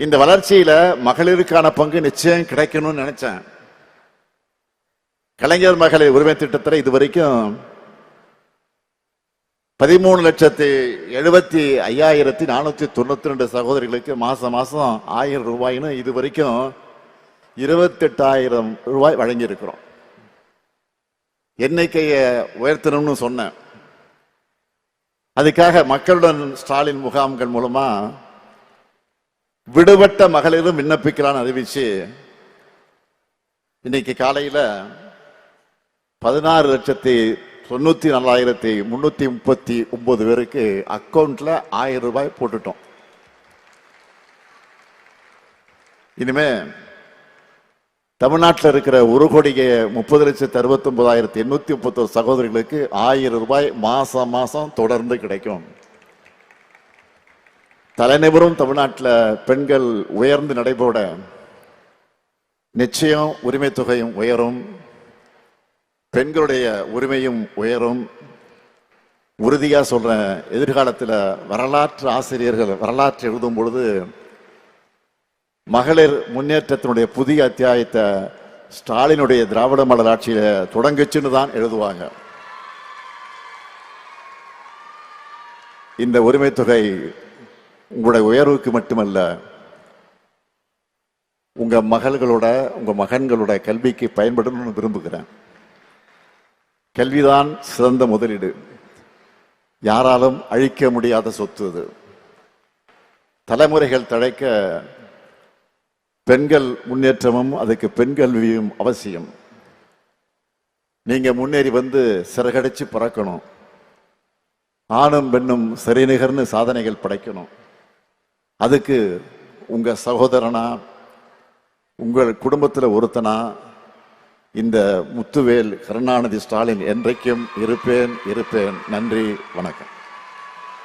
இந்த வளர்ச்சியில மகளிருக்கான பங்கு நிச்சயம் கிடைக்கணும்னு நினைச்சேன். கலைஞர் மகளிர் உரிமை திட்டத்தில் இதுவரைக்கும் 13,75,492 சகோதரிகளுக்கு மாசம் 1000 ரூபாய்னு இதுவரைக்கும் 28,000 ரூபாய் வழங்கி இருக்கிறோம். எண்ணிக்கையை உயர்த்தணும்னு சொன்னேன். அதுக்காக மக்களுடன் ஸ்டாலின் முகாம்கள் மூலமா விடுபட்ட மகளிரும் விண்ணப்பிக்கலான்னு அறிவிச்சு இன்னைக்கு காலையில 16,94,339 பேருக்கு அக்கௌண்ட்ல 1000 ரூபாய் போட்டுட்டோம். இனிமே தமிழ்நாட்டில் இருக்கிற 1,30,69,831 சகோதரிகளுக்கு 1000 ரூபாய் மாசம் மாசம் தொடர்ந்து கிடைக்கும். தலைநிபரும் தமிழ்நாட்டில் பெண்கள் உயர்ந்து நடைபோட நிச்சயம் உரிமை தொகையும் உயரும், பெண்களுடைய உரிமையும் உயரும். உறுதியா சொல்றேன், எதிர்காலத்தில் வரலாற்று ஆசிரியர்கள் வரலாற்று எழுதும் பொழுது மகளிர் முன்னேற்றத்தினுடைய புதிய அத்தியாயத்தை ஸ்டாலினுடைய திராவிட மாடல் ஆட்சியில தொடங்குச்சுன்னு தான் எழுதுவாங்க. இந்த உரிமை தொகை உங்களுடைய உயர்வுக்கு மட்டுமல்ல, உங்க மகள்களோட உங்க மகன்களோட கல்விக்கு பயன்படணும்னு விரும்புகிறேன். கல்விதான் சிறந்த முதலீடு, யாராலும் அழிக்க முடியாத சொத்து. அது தலைமுறைகள் தழைக்க பெண்கள் முன்னேற்றமும் அதுக்கு பெண் கல்வியும் அவசியம். நீங்க முன்னேறி வந்து சிறகடிச்சு பறக்கணும், ஆணும் பெண்ணும் சரிநிகர்னு சாதனைகள் படைக்கணும். அதுக்கு உங்க சகோதரனா உங்கள் குடும்பத்தில் ஒருத்தனா இந்த முத்துவேல் கருணாநிதி ஸ்டாலின் என்றைக்கும் இருப்பேன். நன்றி, வணக்கம்.